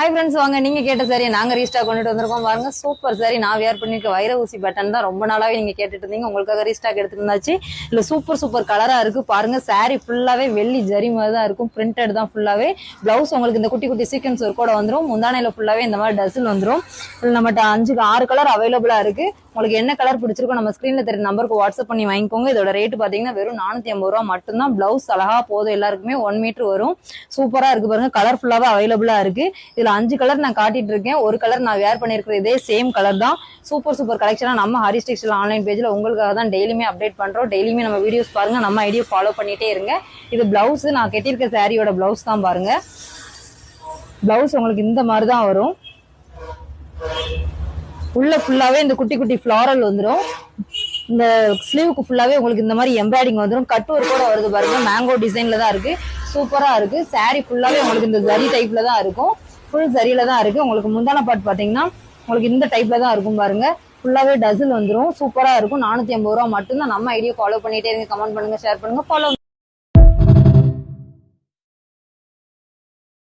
Hi friends, வாங்க நீங்க கேட்ட சாரி நாங்க ரீஸ்டாக் கொண்டுட்டு வந்திருக்கோம். பாருங்க சூப்பர் சாரி. நான் வியர் பண்ணிருக்க வைர ஊசி பட்டன் தான் ரொம்ப நாளாவே நீங்க கேட்டுட்டு இருந்தீங்க. உங்களுக்காக ரீஸ்டாக் எடுத்துருந்தாச்சு. இல்ல சூப்பர் கலரா இருக்கு. பாருங்க சாரி ஃபுல்லாவே வெள்ளி ஜரி மாதிரி தான் இருக்கும். பிரிண்டட் தான் ஃபுல்லாவே. பிளவுஸ் உங்களுக்கு இந்த குட்டி குட்டி சீக்வன்ஸ் ஒர்க்கோட வந்துடும். முந்தானையில ஃபுல்லாவே இந்த மாதிரி டசில் வந்துடும். நம்மகிட்ட 5-6 கலர் அவைலபிளா இருக்கு. உங்களுக்கு என்ன கலர் பிடிச்சிருக்கோ நம்ம ஸ்கிரீன்ல தெரிய நம்பருக்கு வாட்ஸ்அப் பண்ணி வாங்கிக்கோங்க. இதோட ரேட் பாத்தீங்கன்னா வெறும் 450 ரூபா மட்டும்தான். பிளவுஸ் அழகா போதும், எல்லாருக்குமே 1 மீட்டர் வரும். சூப்பரா இருக்கு பாருங்க. கலர் ஃபுல்லாவே அவைலபிளா இருக்கு. இதுல 5 கலர் நான் காட்டிட்டு இருக்கேன். ஒரு கலர் நான் வேர் பண்ணிருக்கிறேன். இதே சேம் கலர் தான். சூப்பர் கலெக்ஷனா நம்ம ஹரிஸ் டெக்ஸ்டைல் ஆன்லைன் பேஜ்ல உங்களுக்காக தான் டெய்லியுமே அப்டேட் பண்றோம். டெய்லியுமே நம்ம வீடியோஸ் பாருங்க. நம்ம ஐடியா ஃபாலோ பண்ணிட்டே இருங்க. இது பிளவுஸ், நான் கட்டியிருக்க சாரியோட பிளவுஸ் தான் பாருங்க. பிளவுஸ் உங்களுக்கு இந்த மாதிரி தான் வரும். உள்ள ஃபுல்லாவே இந்த குட்டி குட்டி ஃபிளாரல் வந்துடும். இந்த ஸ்லீவுக்கு ஃபுல்லாவே உங்களுக்கு இந்த மாதிரி எம்ப்ராய்டிங் வந்துடும். கட் ஒர்க் கூட வருது பாருங்க. மேங்கோ டிசைன்ல தான் இருக்கு. சூப்பரா இருக்கு. சாரி ஃபுல்லாவே உங்களுக்கு இந்த ஜரி டைப்ல தான் இருக்கும். ஃபுல் ஜரியில தான் இருக்கு. உங்களுக்கு முந்தான பார்ட் பாத்தீங்கன்னா உங்களுக்கு இந்த டைப்ல தான் இருக்கும் பாருங்க. ஃபுல்லாவே டசில் வந்துடும். சூப்பரா இருக்கும். 450 ரூபா மட்டும்தான். நம்ம ஐடியா ஃபாலோ பண்ணிட்டே இருங்க. கமெண்ட் பண்ணுங்க, ஷேர் பண்ணுங்க, ஃபாலோ